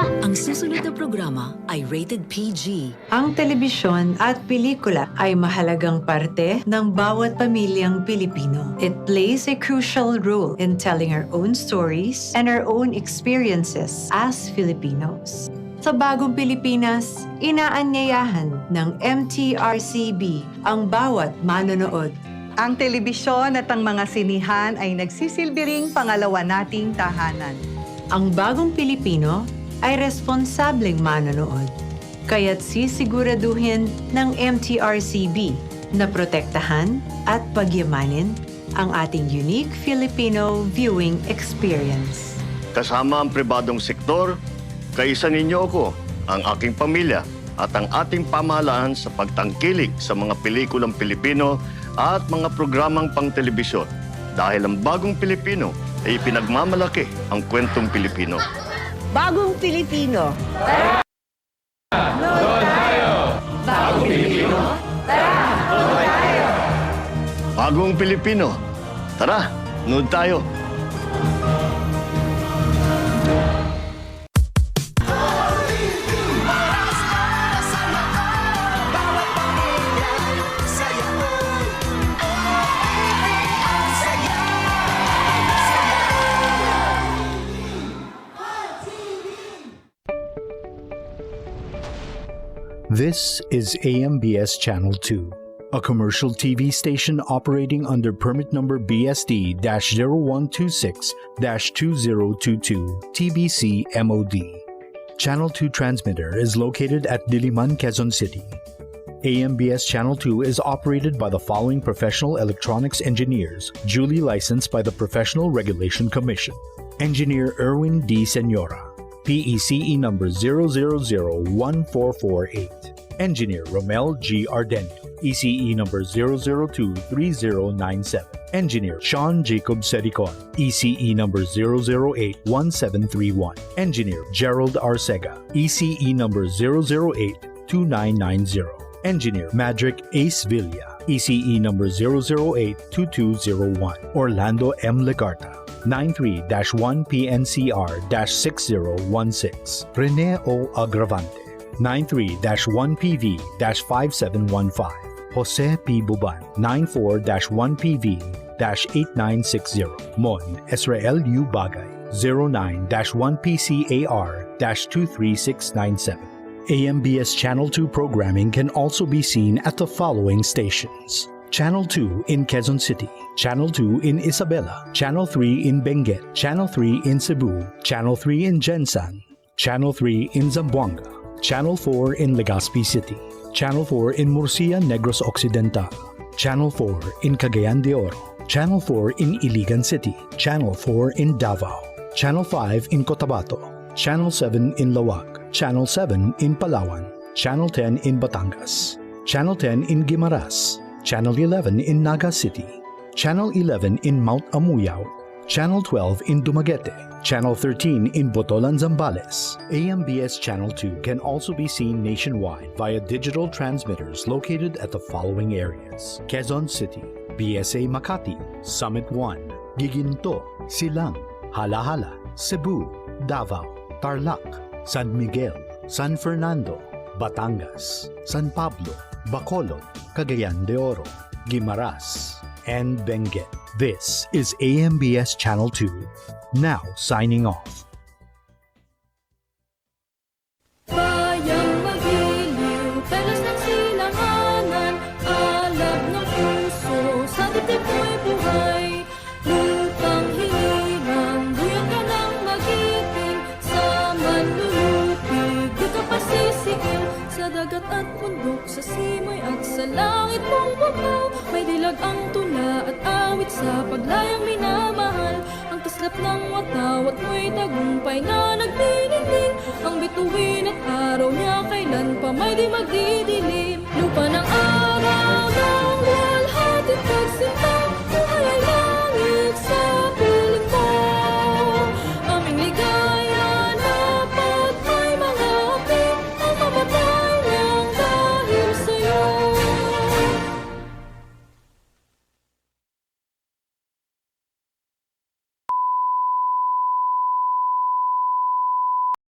Ang susunod na programa ay rated PG. Ang telebisyon at pelikula ay mahalagang parte ng bawat pamilyang Pilipino. It plays a crucial role in telling our own stories and our own experiences as Filipinos. Sa bagong Pilipinas, inaanyayahan ng MTRCB ang bawat manonood. Ang telebisyon at ang mga sinihan ay nagsisilbi ring pangalawa nating tahanan. Ang bagong Pilipino ay responsableng manonood. Kaya't sisiguraduhin ng MTRCB na protektahan at pagyamanin ang ating unique Filipino viewing experience. Kasama ang pribadong sektor, kaisa ninyo ako, ang aking pamilya at ang ating pamahalaan sa pagtangkilik sa mga pelikulang Pilipino at mga programang pang-telebisyon. Dahil ang bagong Pilipino ay pinagmamalaki ang kwentong Pilipino. Bagong Pilipino. Nood tayo! Bagong Pilipino? Tara! Nood tayo! Bagong Pilipino. Tara, nood tayo. This is AMBS Channel 2, a commercial TV station operating under permit number BSD-0126-2022 TBC MOD. Channel 2 transmitter is located at Diliman, Quezon City. AMBS Channel 2 is operated by the following professional electronics engineers, duly licensed by the Professional Regulation Commission. Engineer Erwin D. Senora, PECE number 0001448. Engineer Romel G. Ardenio, ECE number 0023097. Engineer Sean Jacob Sericon, ECE number 0081731. Engineer Gerald Arcega, ECE number 0082990. Engineer Madrick Ace Villa, ECE number 0082201. Orlando M. Legarta, 93-1PNCR-6016. Rene O. Agravante, 93-1PV-5715. Jose P. Buban, 94-1PV-8960. Mon Israel U. Bagay, 09-1PCAR-23697. AMBS Channel 2 programming can also be seen at the following stations: Channel 2 in Quezon City, Channel 2 in Isabela, Channel 3 in Benguet, Channel 3 in Cebu, Channel 3 in Gensan, Channel 3 in Zamboanga, Channel 4 in Legazpi City, Channel 4 in Murcia, Negros Occidental, Channel 4 in Cagayan de Oro, Channel 4 in Iligan City, Channel 4 in Davao, Channel 5 in Cotabato, Channel 7 in Lawag, Channel 7 in Palawan, Channel 10 in Batangas, Channel 10 in Guimaras, Channel 11 in Naga City, Channel 11 in Mount Amuyao, Channel 12 in Dumaguete, Channel 13 in Botolan, Zambales. AMBS Channel 2 can also be seen nationwide via digital transmitters located at the following areas: Quezon City, BSA Makati, Summit 1, Giginto, Silang, Halahala, Cebu, Davao, Tarlac, San Miguel, San Fernando, Batangas, San Pablo, Bacolod, Cagayan de Oro, Guimaras, and Benguet. This is AMBS Channel 2, now signing off. Bayang magiliw, talas ng silanganan, alab ng puso, sa dibdib mo'y buhay. Lupang hirang, buyan ka ng magiting, sa manlulutig, di ka pasisiin. Sa dagat at bundok, sa simoy at sa langit mong bukaw, may dilag ang tula at awit sa paglayang minamahal. Ang kislap ng watawat mo'y tagumpay na nagdidingding, ang bituin at araw niya kailan pa may di magdidilim. Lupa ng araw ng luwalhati